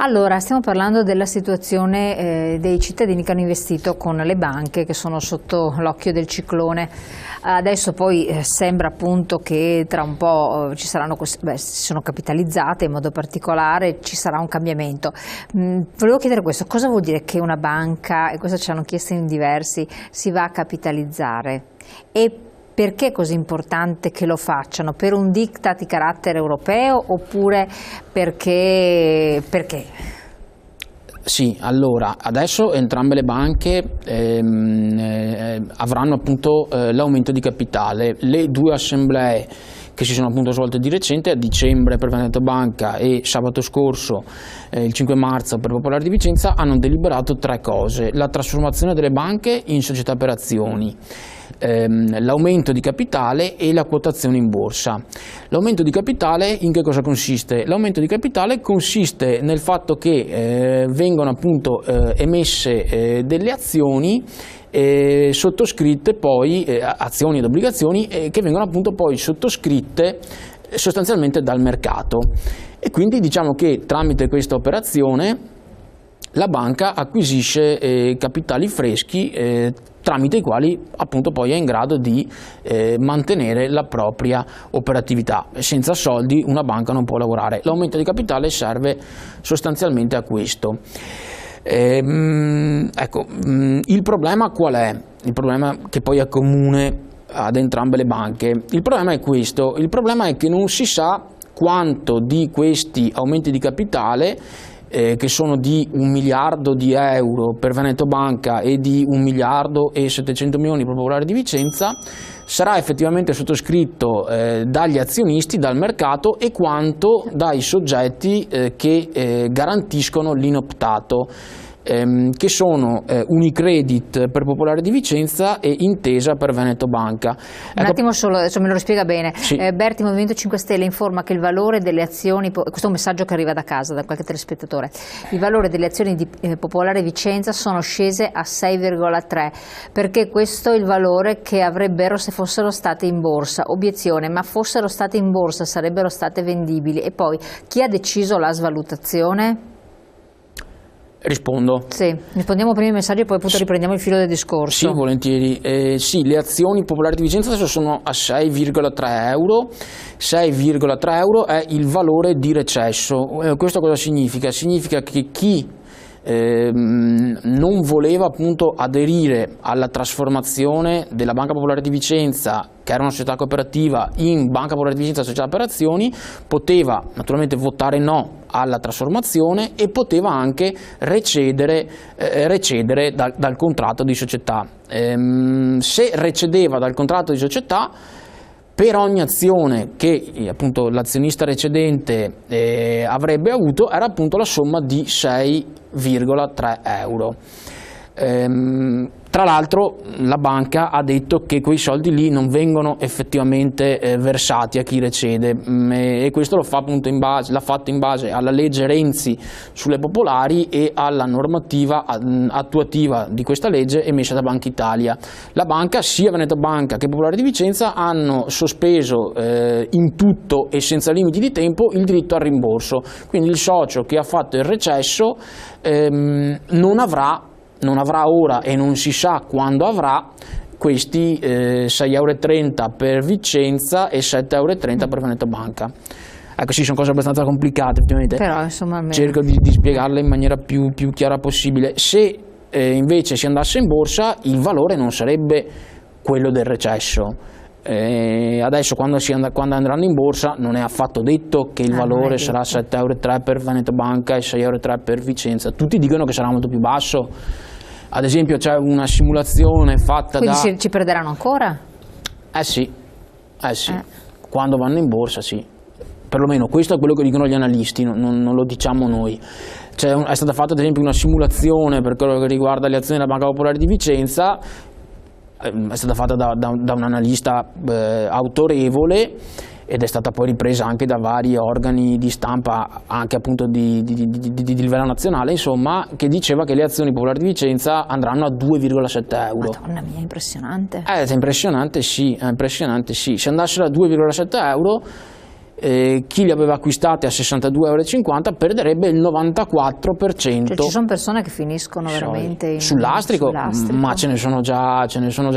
Allora, stiamo parlando della situazione dei cittadini che hanno investito con le banche, che sono sotto l'occhio del ciclone. Adesso poi sembra appunto che tra un po' ci saranno, si sono capitalizzate in modo particolare, ci sarà un cambiamento. Volevo chiedere questo, cosa vuol dire che una banca, e questo ci hanno chiesto in diversi, si va a capitalizzare? E perché è così importante che lo facciano? Per un diktat di carattere europeo oppure perché? Sì, allora, adesso entrambe le banche avranno appunto l'aumento di capitale. Le due assemblee che si sono appunto svolte di recente, a dicembre per Veneto Banca e sabato scorso, il 5 marzo per Popolare di Vicenza, hanno deliberato tre cose: la trasformazione delle banche in società per azioni, l'aumento di capitale e la quotazione in borsa. L'aumento di capitale in che cosa consiste? L'aumento di capitale consiste nel fatto che vengono appunto emesse delle azioni sottoscritte poi, azioni ed obbligazioni che vengono appunto poi sottoscritte sostanzialmente dal mercato, e quindi diciamo che tramite questa operazione la banca acquisisce capitali freschi tramite i quali appunto poi è in grado di mantenere la propria operatività. Senza soldi una banca non può lavorare. L'aumento di capitale serve sostanzialmente a questo. Ecco, il problema qual è? Il problema che poi è comune ad entrambe le banche. Il problema è questo: il problema è che non si sa quanto di questi aumenti di capitale, che sono di 1 miliardo di euro per Veneto Banca e di 1 miliardo e 700 milioni per Popolare di Vicenza, sarà effettivamente sottoscritto dagli azionisti, dal mercato, e quanto dai soggetti che garantiscono l'inoptato, che sono Unicredit per Popolare di Vicenza e Intesa per Veneto Banca. Un attimo solo, adesso me lo spiega bene. Sì. Berti, Movimento 5 Stelle, informa che il valore delle azioni, questo è un messaggio che arriva da casa da qualche telespettatore, il valore delle azioni di Popolare Vicenza sono scese a 6,3, perché questo è il valore che avrebbero se fossero state in borsa. Obiezione: ma fossero state in borsa sarebbero state vendibili? E poi, chi ha deciso la svalutazione? Rispondo. Sì, rispondiamo prima ai messaggi e poi appunto riprendiamo il filo del discorso. Sì, volentieri. Sì, le azioni Popolari di Vicenza adesso sono a 6,3 euro. 6,3 euro è il valore di recesso. Questo cosa significa? Significa che chi non voleva appunto aderire alla trasformazione della Banca Popolare di Vicenza, che era una società cooperativa, in Banca Popolare di Vicenza società per azioni, poteva naturalmente votare no alla trasformazione e poteva anche recedere dal contratto di società. Se recedeva dal contratto di società, per ogni azione che appunto l'azionista recedente avrebbe avuto, era appunto la somma di 6,3 euro. Tra l'altro la banca ha detto che quei soldi lì non vengono effettivamente versati a chi recede, e questo lo fa appunto l'ha fatto in base alla legge Renzi sulle popolari e alla normativa attuativa di questa legge emessa da Banca Italia. La banca, sia Veneto Banca che Popolare di Vicenza, hanno sospeso in tutto e senza limiti di tempo il diritto al rimborso, quindi il socio che ha fatto il recesso non avrà ora, e non si sa quando avrà, questi 6,30 euro per Vicenza e 7,30 euro per Veneto Banca. Ecco, sì, sono cose abbastanza complicate effettivamente, però insomma cerco di spiegarle in maniera più chiara possibile. Se invece si andasse in borsa, il valore non sarebbe quello del recesso. Adesso quando andranno in borsa non è affatto detto che il valore sarà 7,3 euro per Veneto Banca e 6,3 euro per Vicenza. Tutti dicono che sarà molto più basso. Ad esempio c'è una simulazione fatta Quindi ci perderanno ancora? Sì. Quando vanno in borsa sì, perlomeno questo è quello che dicono gli analisti, non lo diciamo noi. È stata fatta ad esempio una simulazione per quello che riguarda le azioni della Banca Popolare di Vicenza, è stata fatta da un analista autorevole, ed è stata poi ripresa anche da vari organi di stampa, anche appunto di livello nazionale, insomma, che diceva che le azioni Popolari di Vicenza andranno a 2,7 euro. Madonna mia, impressionante. È impressionante, sì, Se andassero a 2,7 euro chi li aveva acquistati a 62,50 € perderebbe il 94%. Cioè, ci sono persone che finiscono veramente sull'astrico, ma ce ne sono già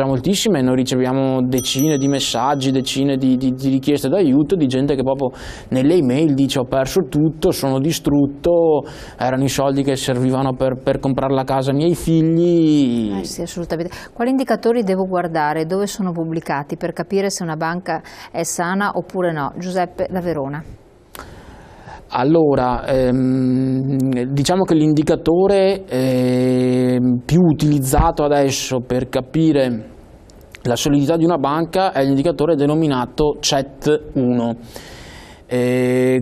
moltissime. Noi riceviamo decine di messaggi, decine di richieste d'aiuto di gente che proprio nelle email dice: ho perso tutto, sono distrutto, erano i soldi che servivano per comprare la casa ai miei figli. Sì, assolutamente. Quali indicatori devo guardare, dove sono pubblicati per capire se una banca è sana oppure no? Giuseppe da Verona. Allora, diciamo che l'indicatore più utilizzato adesso per capire la solidità di una banca è l'indicatore denominato CET1.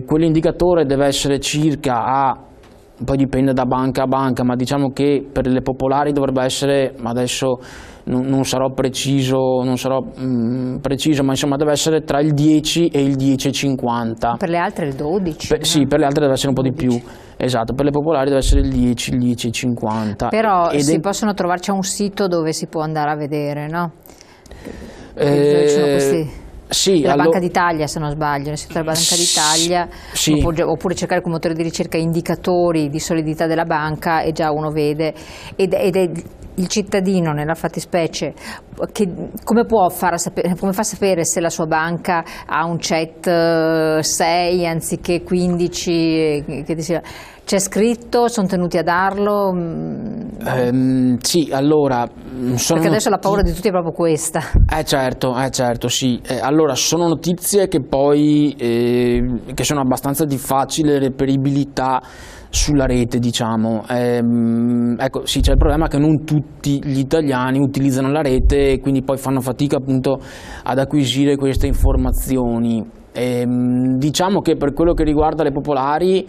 Quell'indicatore deve essere circa poi dipende da banca a banca, ma diciamo che per le popolari dovrebbe essere, ma adesso non sarò preciso, ma insomma deve essere tra il 10 e il 10,50. Per le altre il 12? Sì, per le altre deve essere un po' 12. Di più. Esatto, per le popolari deve essere il 10, il 10,50. Però possono trovarci a un sito dove si può andare a vedere, no? Sono questi... Sì, la Banca d'Italia, se non sbaglio, nel sito della Banca d'Italia, sì. Oppure cercare con motore di ricerca indicatori di solidità della banca e già uno vede, ed è il cittadino nella fattispecie che come fa a sapere se la sua banca ha un CET 6 anziché 15, c'è scritto, sono tenuti a darlo? Sì, allora... Perché adesso la paura di tutti è proprio questa. Certo, sì. Allora, sono notizie che poi che sono abbastanza di facile reperibilità sulla rete, diciamo. Ecco, sì, c'è il problema che non tutti gli italiani utilizzano la rete e quindi poi fanno fatica appunto ad acquisire queste informazioni. Diciamo che per quello che riguarda le popolari,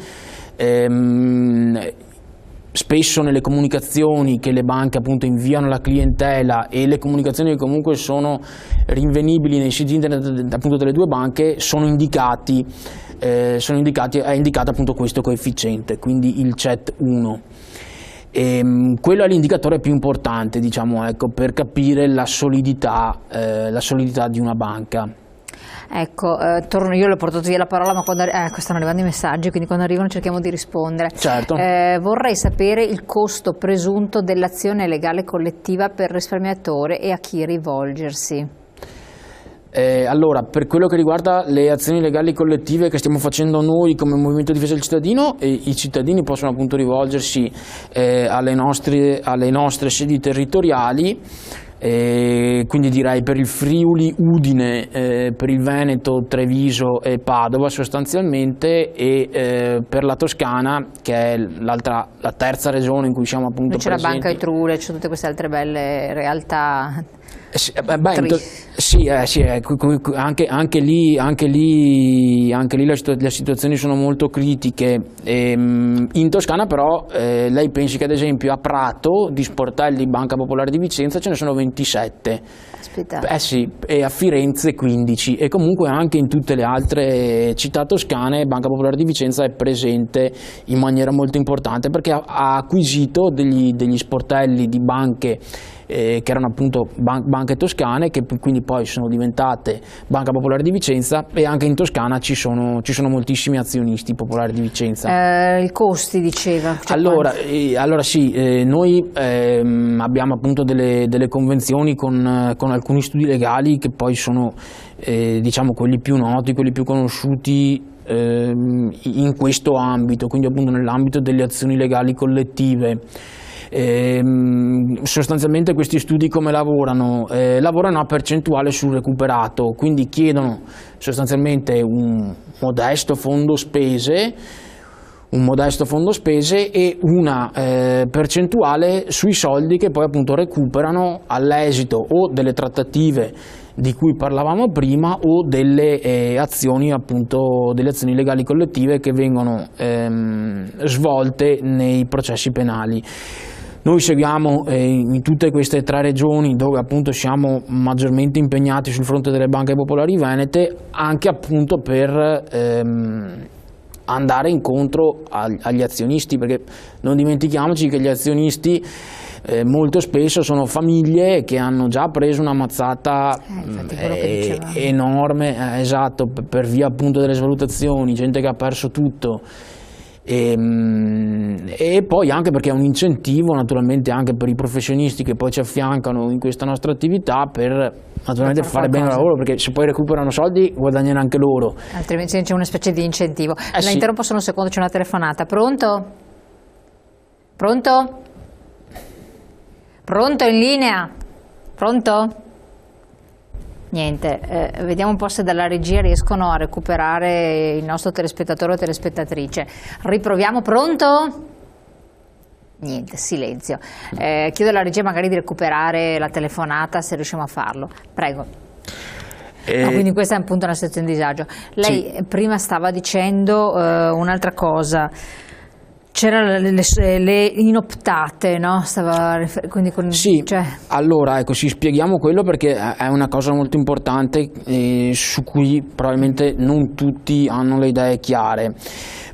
spesso nelle comunicazioni che le banche appunto inviano alla clientela e le comunicazioni che comunque sono rinvenibili nei siti internet appunto delle due banche è indicato appunto questo coefficiente, quindi il CET1. Quello è l'indicatore più importante, diciamo, ecco, per capire la solidità di una banca. Ecco, torno, io le ho portato via la parola, ma stanno arrivando i messaggi, quindi quando arrivano cerchiamo di rispondere. Certo. Vorrei sapere il costo presunto dell'azione legale collettiva per risparmiatore e a chi rivolgersi. Allora, per quello che riguarda le azioni legali collettive che stiamo facendo noi come Movimento Difesa del Cittadino, i cittadini possono appunto rivolgersi alle nostre sedi territoriali. Quindi direi per il Friuli, Udine, per il Veneto, Treviso e Padova sostanzialmente, e per la Toscana, che è la terza regione in cui siamo appunto presenti. C'è la Banca Etruria, c'è tutte queste altre belle realtà. Anche lì le situazioni sono molto critiche. In Toscana però lei pensi che ad esempio a Prato di sportelli Banca Popolare di Vicenza ce ne sono 27. Aspetta. Sì, e a Firenze 15, e comunque anche in tutte le altre città toscane Banca Popolare di Vicenza è presente in maniera molto importante, perché ha acquisito degli sportelli di banche che erano appunto banche toscane, che quindi poi sono diventate Banca Popolare di Vicenza, e anche in Toscana ci sono moltissimi azionisti popolari di Vicenza. I costi, diceva. Allora sì, noi abbiamo appunto delle convenzioni con alcuni studi legali che poi sono diciamo quelli più noti, quelli più conosciuti in questo ambito, quindi appunto nell'ambito delle azioni legali collettive. Sostanzialmente questi studi come lavorano? Lavorano a percentuale sul recuperato, quindi chiedono sostanzialmente un modesto fondo spese e una percentuale sui soldi che poi appunto recuperano all'esito o delle trattative di cui parlavamo prima o delle azioni legali collettive che vengono svolte nei processi penali. Noi seguiamo in tutte queste tre regioni, dove appunto siamo maggiormente impegnati sul fronte delle banche popolari venete, anche appunto per andare incontro agli azionisti, perché non dimentichiamoci che gli azionisti molto spesso sono famiglie che hanno già preso una mazzata enorme, esatto, per via appunto delle svalutazioni, gente che ha perso tutto. E poi anche perché è un incentivo naturalmente anche per i professionisti che poi ci affiancano in questa nostra attività per naturalmente fare bene il lavoro, perché se poi recuperano soldi guadagnano anche loro, altrimenti c'è una specie di incentivo. La interrompo solo un secondo, c'è una telefonata. Pronto? Pronto? Pronto, in linea? Pronto? Niente, vediamo un po' se dalla regia riescono a recuperare il nostro telespettatore o telespettatrice. Riproviamo, pronto? Niente, silenzio. Chiedo alla regia magari di recuperare la telefonata se riusciamo a farlo. Prego. No, quindi questa è appunto una situazione di disagio. Lei prima stava dicendo un'altra cosa. C'erano le inoptate, no? Allora ecco, spieghiamo quello perché è una cosa molto importante su cui probabilmente non tutti hanno le idee chiare.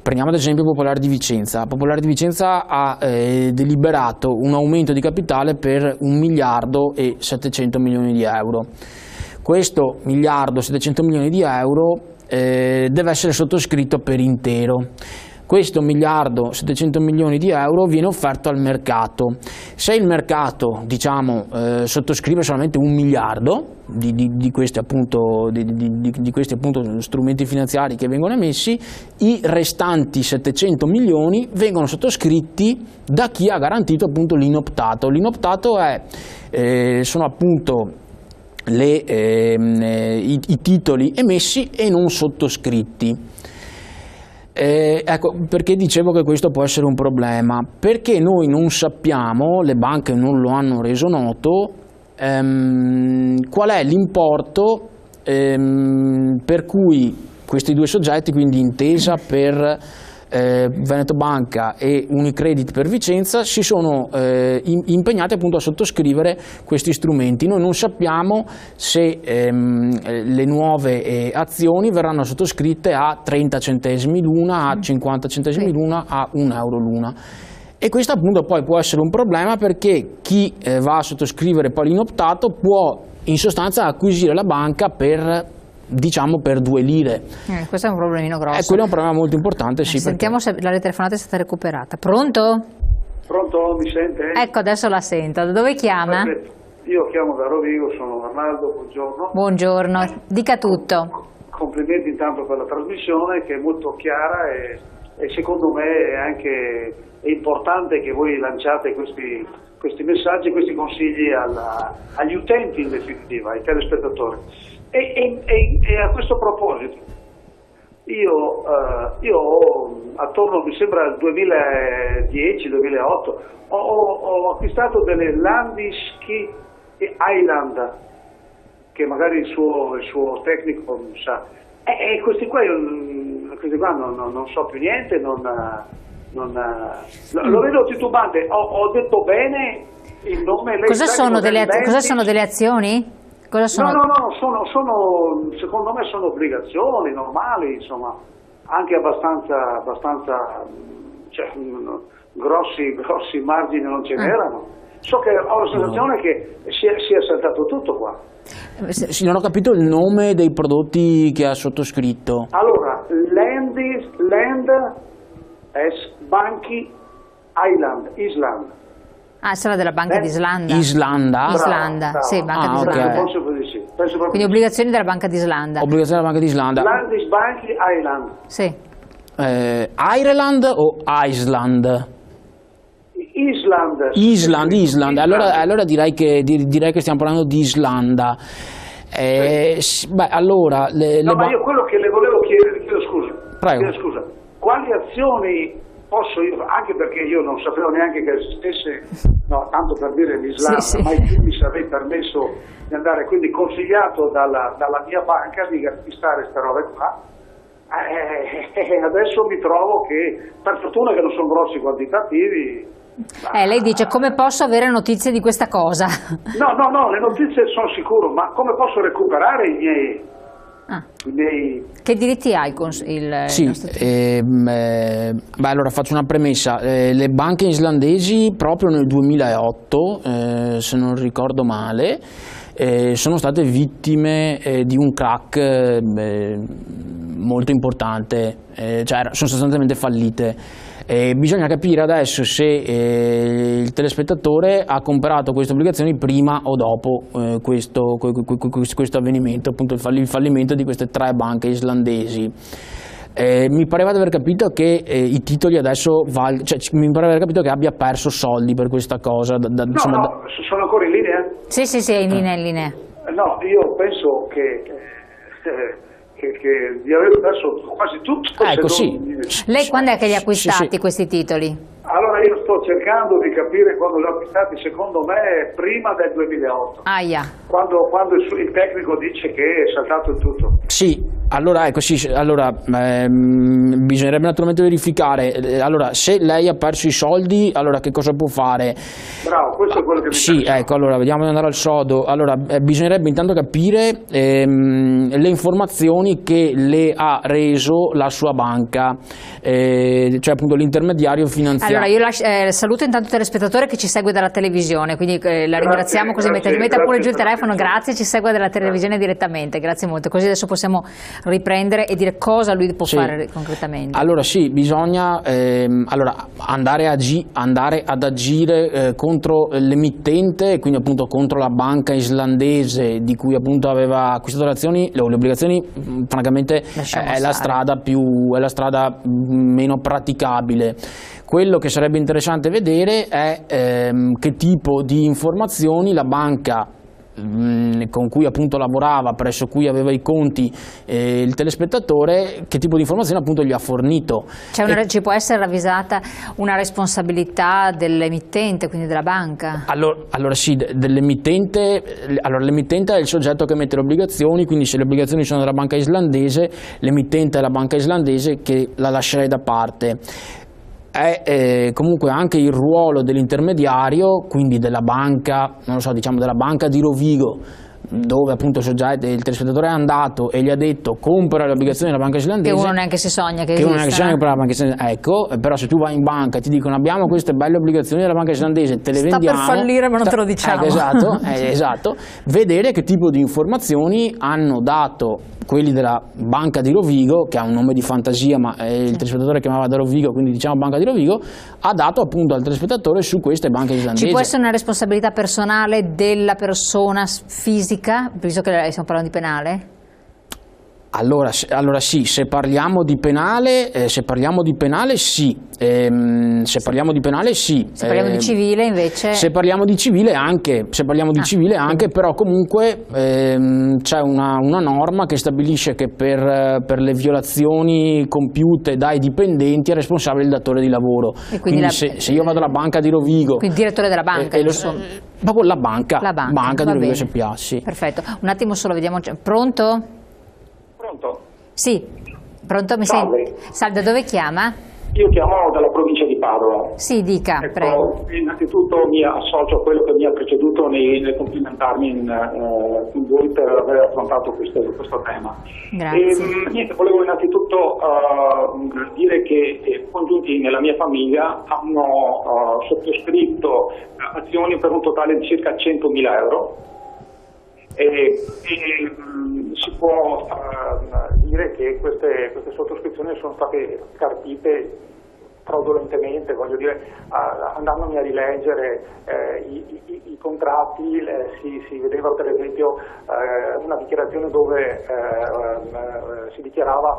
Prendiamo ad esempio Popolare di Vicenza. Popolare di Vicenza ha deliberato un aumento di capitale per 1 miliardo e 700 milioni di euro. Questo 1 miliardo e 700 milioni di euro deve essere sottoscritto per intero. Questo 1 miliardo e 700 milioni di euro viene offerto al mercato. Se il mercato, diciamo, sottoscrive solamente 1 miliardo di questi appunto strumenti finanziari che vengono emessi, i restanti 700 milioni vengono sottoscritti da chi ha garantito appunto l'inoptato. L'inoptato sono appunto i titoli emessi e non sottoscritti. Ecco, perché dicevo che questo può essere un problema, perché noi non sappiamo, le banche non lo hanno reso noto, qual è l'importo per cui questi due soggetti, quindi Intesa per Veneto Banca e Unicredit per Vicenza, si sono impegnati appunto a sottoscrivere questi strumenti. Noi non sappiamo se le nuove azioni verranno sottoscritte a 30 centesimi l'una, a 50 centesimi l'una, a 1 euro l'una. E questo appunto poi può essere un problema perché chi va a sottoscrivere poi l'inoptato può in sostanza acquisire la banca per 2 lire. Questo è un problemino grosso. Quello è un problema molto importante, sì. Sentiamo se la telefonata è stata recuperata. Pronto? Pronto, mi sente? Ecco, adesso la sento. Da dove chiama? Perfetto. Io chiamo da Rovigo, sono Arnaldo, buongiorno. Buongiorno, dica tutto. Complimenti intanto per la trasmissione che è molto chiara e secondo me è importante che voi lanciate questi messaggi, questi consigli agli utenti in definitiva, ai telespettatori. E a questo proposito, io attorno, mi sembra al 2010-2008, ho acquistato delle Landisky Island, che magari il suo tecnico sa. E questi qua non so più niente, lo vedo titubante. Ho detto bene il nome. Cosa sono delle azioni? Cosa sono? No, secondo me sono obbligazioni normali, insomma, anche abbastanza cioè, grossi margini non ce n'erano. So che ho la sensazione che sia saltato tutto qua. Sì, non ho capito il nome dei prodotti che ha sottoscritto. Allora, Land Banky Island. Ah, sarà della Banca d'Islanda. Islanda? Islanda, brava. sì, Banca d'Islanda. Okay. Quindi obbligazioni della Banca d'Islanda. Obbligazioni della Banca d'Islanda. Landis Banky Island. Sì. Ireland o Iceland? Island. Allora direi che stiamo parlando di Islanda. Allora, ma io quello che le volevo chiedere, chiedo scusa. Prego. Scusa, quali azioni posso io, anche perché io non sapevo neanche che esistesse, tanto per dire l'Islanda, mai più mi sarei permesso di andare, quindi consigliato dalla mia banca di acquistare queste robe qua. Adesso mi trovo che, per fortuna che non sono grossi quantitativi. Lei dice, come posso avere notizie di questa cosa? No, le notizie sono sicuro, ma come posso recuperare i Che diritti ha il nostro allora faccio una premessa. Le banche islandesi proprio nel 2008, se non ricordo male, sono state vittime di un crack molto importante, cioè sono sostanzialmente fallite. Bisogna capire adesso se il telespettatore ha comprato queste obbligazioni prima o dopo questo avvenimento, appunto il fallimento di queste 3 banche islandesi. Mi pareva di aver capito che i titoli adesso mi pareva di aver capito che abbia perso soldi per questa cosa. No, sono ancora in linea? Sì, è in linea. No, io penso che di aver perso quasi tutto. Ecco, sì. Lei quando è che li ha acquistati questi titoli? Allora io sto cercando di capire quando li ho acquistati, secondo me prima del 2008. Quando il tecnico dice che è saltato il tutto. Sì, allora ecco, bisognerebbe naturalmente verificare. Allora, se lei ha perso i soldi, allora che cosa può fare? Bravo, questo è quello che mi interessa. Ecco, allora vediamo di andare al sodo. Allora, bisognerebbe intanto capire le informazioni che le ha reso la sua banca, cioè appunto l'intermediario finanziario. Allora, io saluto intanto il telespettatore che ci segue dalla televisione, quindi la ringraziamo, così metta pure giù il telefono, grazie, ci segue dalla televisione direttamente, grazie molto, così adesso possiamo riprendere e dire cosa lui può fare concretamente. Allora sì, bisogna andare ad agire contro l'emittente, quindi appunto contro la banca islandese di cui appunto aveva acquistato le azioni, le obbligazioni. Francamente è la strada meno praticabile. Quello che sarebbe interessante vedere è che tipo di informazioni la banca con cui appunto lavorava, presso cui aveva i conti il telespettatore, che tipo di informazioni appunto gli ha fornito. Ci può essere ravvisata una responsabilità dell'emittente, quindi della banca? Allora sì, dell'emittente. Allora l'emittente è il soggetto che emette le obbligazioni, quindi se le obbligazioni sono della banca islandese, l'emittente è la banca islandese, che la lascerei da parte. È comunque anche il ruolo dell'intermediario, quindi della banca, non lo so, diciamo della banca di Rovigo, dove appunto il telespettatore è andato e gli ha detto compra le obbligazioni della banca islandese, che uno neanche si sogna che esista, ecco, però se tu vai in banca e ti dicono abbiamo queste belle obbligazioni della banca islandese, te le vendiamo, sta per fallire ma non te lo diciamo, esatto, vedere che tipo di informazioni hanno dato quelli della banca di Rovigo, che ha un nome di fantasia ma il telespettatore chiamava da Rovigo, quindi diciamo banca di Rovigo, ha dato appunto al telespettatore su queste banche islandesi. Ci può essere una responsabilità personale della persona fisica, visto che stiamo parlando di penale? Allora sì, se parliamo di penale sì. Se parliamo di civile invece? Se parliamo di civile anche, però comunque c'è una norma che stabilisce che per le violazioni compiute dai dipendenti è responsabile il datore di lavoro. E quindi se io vado alla banca di Rovigo... Quindi il direttore della banca, proprio la banca di Rovigo SpA, sì. Perfetto, un attimo solo, vediamo. Pronto? Pronto? Sì, pronto, mi senti? Salve, dove chiama? Io chiamo dalla provincia di Padova. Sì, dica, prego. Innanzitutto mi associo a quello che mi ha preceduto nel complimentarmi con voi per aver affrontato questo tema. Grazie. Volevo innanzitutto dire che congiunti nella mia famiglia hanno sottoscritto azioni per un totale di circa 100.000 euro. Si può dire che queste sottoscrizioni sono state carpite fraudolentemente, voglio dire, andandomi a rileggere i contratti si vedeva per esempio una dichiarazione dove si dichiarava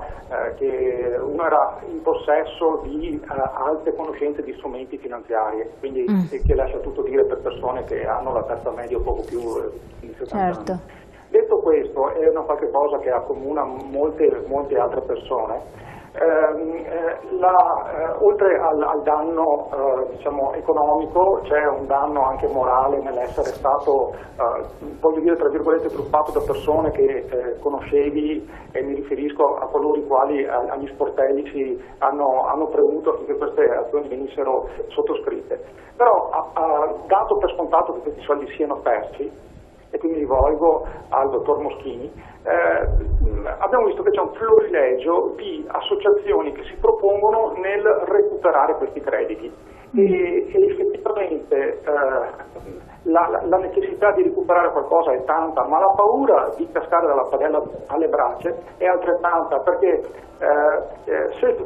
che uno era in possesso di alte conoscenze di strumenti finanziari, quindi che lascia tutto dire per persone che hanno la terza media o poco più di 70 anni. Detto questo, è una qualche cosa che accomuna molte altre persone. Oltre al danno diciamo economico, c'è un danno anche morale nell'essere stato, voglio dire tra virgolette, truffato da persone che conoscevi, e mi riferisco a coloro i quali agli sportelli hanno premuto affinché queste azioni venissero sottoscritte. Però dato per scontato che questi soldi siano persi, e qui mi rivolgo al dottor Moschini, abbiamo visto che c'è un florilegio di associazioni che si propongono nel recuperare questi crediti e effettivamente la necessità di recuperare qualcosa è tanta, ma la paura di cascare dalla padella alle braccia è altrettanta, perché se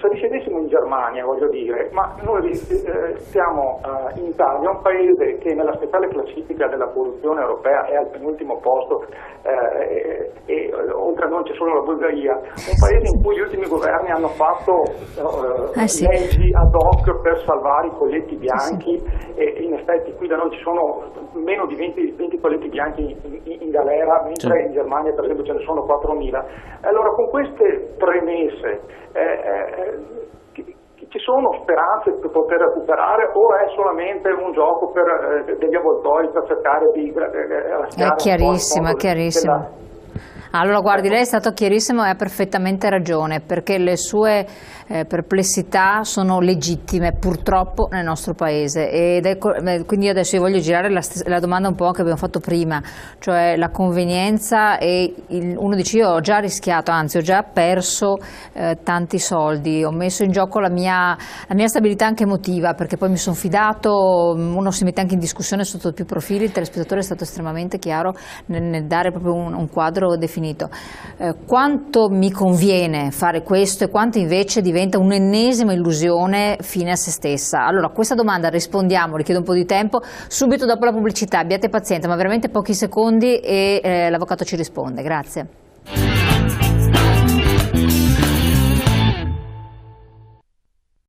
risiedessimo in Germania, voglio dire, ma noi siamo in Italia, un paese che nella speciale classifica della corruzione europea è al penultimo posto, e oltre a noi c'è solo la Bulgaria, un paese in cui gli ultimi governi hanno fatto leggi ad hoc per salvare i colletti bianchi, e in effetti qui da noi ci sono meno di 20 colletti bianchi in galera, mentre in Germania per esempio ce ne sono 4.000. Allora con queste premesse ci sono speranze per poter recuperare, o è solamente un gioco per degli avvoltoi per cercare di È chiarissimo, è chiarissimo. Allora guardi, lei è stato chiarissimo e ha perfettamente ragione, perché le sue perplessità sono legittime purtroppo nel nostro paese, ed quindi adesso io voglio girare la domanda un po' che abbiamo fatto prima, cioè la convenienza, e uno dice io ho già rischiato, anzi ho già perso tanti soldi, ho messo in gioco la mia stabilità anche emotiva, perché poi mi sono fidato, uno si mette anche in discussione sotto più profili, il telespettatore è stato estremamente chiaro nel dare proprio un quadro definito. Quanto mi conviene fare questo e quanto invece diventa un'ennesima illusione fine a se stessa? Allora, questa domanda rispondiamo, richiedo un po' di tempo, subito dopo la pubblicità. Abbiate pazienza, ma veramente pochi secondi, e l'avvocato ci risponde. Grazie.